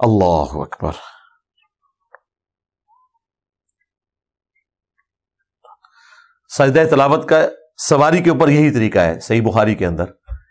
अल्लाह अकबर। सजदा तिलावत का सवारी के ऊपर यही तरीका है सही बुखारी के अंदर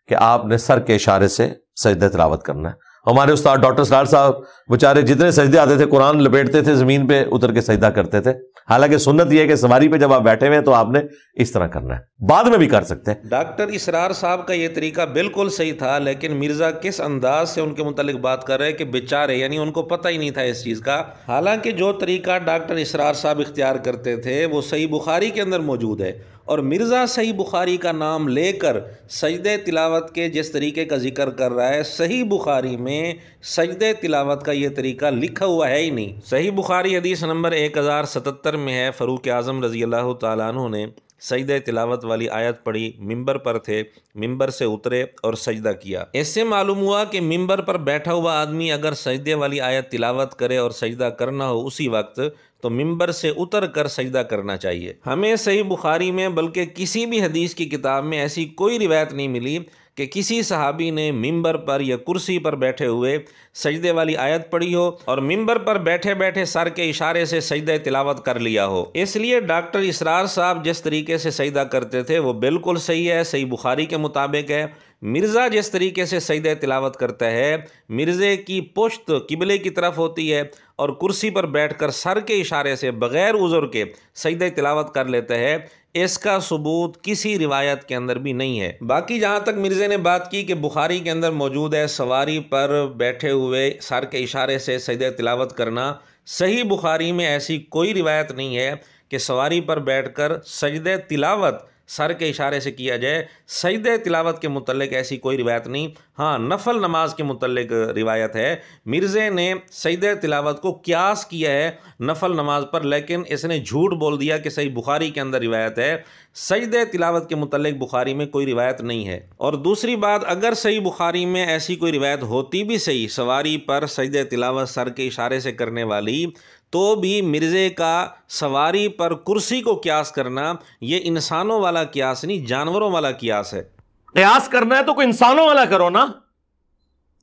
कि आपने सर के इशारे से सजदा तिलावत करना है। हमारे उस्ताद डॉक्टर सलार साहब बेचारे जितने सजदे आते थे कुरान लपेटते थे, जमीन पे उतर के सजदा करते थे। हालांकि सुन्नत यह है कि सवारी पे जब आप बैठे हुए हैं तो आपने इस तरह करना है, बाद में भी कर सकते हैं। डॉक्टर इसरार साहब का ये तरीका बिल्कुल सही था, लेकिन मिर्जा किस अंदाज से उनके मुतालिक बात कर रहे हैं कि बेचारे, यानी उनको पता ही नहीं था इस चीज़ का। हालांकि जो तरीका डॉक्टर इसरार साहब इख्तियार करते थे वो सही बुखारी के अंदर मौजूद है, और मिर्ज़ा सही बुखारी का नाम लेकर सजदे तिलावत के जिस तरीके का जिक्र कर रहा है, सही बुखारी में सजदे तिलावत का ये तरीका लिखा हुआ है ही नहीं। सही बुखारी हदीस नंबर 1077 में है, फ़ारूक आज़म रज़ी अल्लाह तआला अन्हु ने सजदे तिलावत वाली आयत पढ़ी, मिंबर पर थे, मिंबर से उतरे और सजदा किया। इससे मालूम हुआ कि मिंबर पर बैठा हुआ आदमी अगर सजदे वाली आयत तिलावत करे और सजदा करना हो उसी वक्त, तो मिंबर से उतर कर सजदा करना चाहिए। हमें सही बुखारी में बल्कि किसी भी हदीस की किताब में ऐसी कोई रिवायत नहीं मिली कि किसी सहाबी ने मिंबर पर या कुर्सी पर बैठे हुए सजदे वाली आयत पढ़ी हो और मिंबर पर बैठे बैठे सर के इशारे से सजदे तिलावत कर लिया हो। इसलिए डॉक्टर इसरार साहब जिस तरीके से सजदा करते थे वो बिल्कुल सही है, सही बुखारी के मुताबिक है। मिर्ज़ा जिस तरीके से सजदे तिलावत करता है, मिर्ज़े की पुश्त किबले की तरफ होती है और कुर्सी पर बैठकर सर के इशारे से बग़ैर उज़र के सजदे तिलावत कर लेता है, इसका सबूत किसी रिवायत के अंदर भी नहीं है। बाकी जहाँ तक मिर्ज़े ने बात की कि बुखारी के अंदर मौजूद है सवारी पर बैठे हुए सर के इशारे से सजदे तिलावत करना, सही बुखारी में ऐसी कोई रिवायत नहीं है कि सवारी पर बैठकर सजदे तिलावत सर के इशारे से किया जाए। सजदे तिलावत के मुतल्लिक ऐसी कोई रिवायत नहीं। हाँ, नफल नमाज के मुतल्लिक रिवायत है, मिर्ज़े ने सजदे तिलावत को क्यास किया है नफल नमाज पर, लेकिन इसने झूठ बोल दिया कि सही बुखारी के अंदर रिवायत है। सजदे तिलावत के मुतल्लिक बुखारी में कोई रिवायत नहीं है। और दूसरी बात, अगर सही बुखारी में ऐसी कोई रिवायत होती भी सही सवारी पर सजदे तिलावत सर के इशारे से करने वाली, तो भी मिर्ज़े का सवारी पर कुर्सी को क्यास करना ये इंसानों वाला क्यास नहीं, जानवरों वाला क्यास है। क्यास करना है तो कोई इंसानों वाला करो ना,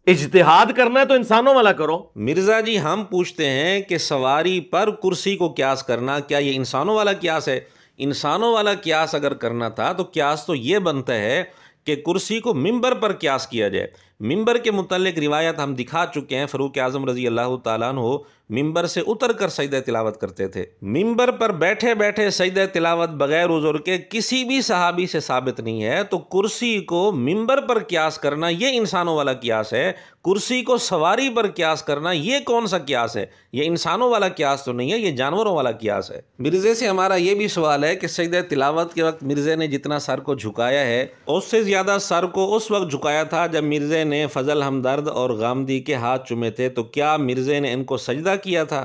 इज्तिहाद करना है तो इंसानों वाला करो। मिर्ज़ा जी, हम पूछते हैं कि सवारी पर कुर्सी को क्यास करना क्या ये इंसानों वाला क्यास है? इंसानों वाला क्यास अगर करना था तो क्यास तो ये बनता है कि कुर्सी को मिंबर पर क्यास किया जाए। मिंबर के मुतल्लिक रिवायत हम दिखा चुके हैं, फ़ारूक आज़म रज़ी अल्लाह तआला अन्हु मिंबर से उतर कर सजदा तिलावत करते थे। मिंबर पर बैठे बैठे सजदा तिलावत बगैर उज़र के किसी भी सहाबी से साबित नहीं है, तो कुर्सी को मिंबर पर क्यास करना ये इंसानों वाला क्यास है। कुर्सी को सवारी पर क्यास करना ये कौन सा क्यास है? ये इंसानों वाला क्यास तो नहीं है, ये जानवरों वाला क्यास है। मिर्ज़े से हमारा ये भी सवाल है कि सजदा तिलावत के वक्त मिर्ज़े ने जितना सर को झुकाया है, उससे ज़्यादा सर को उस वक्त झुकाया था जब मिर्ज़े ने फजल हमदर्द और गामदी के हाथ चूमे थे, तो क्या मिर्ज़े ने इनको सजदा किया था?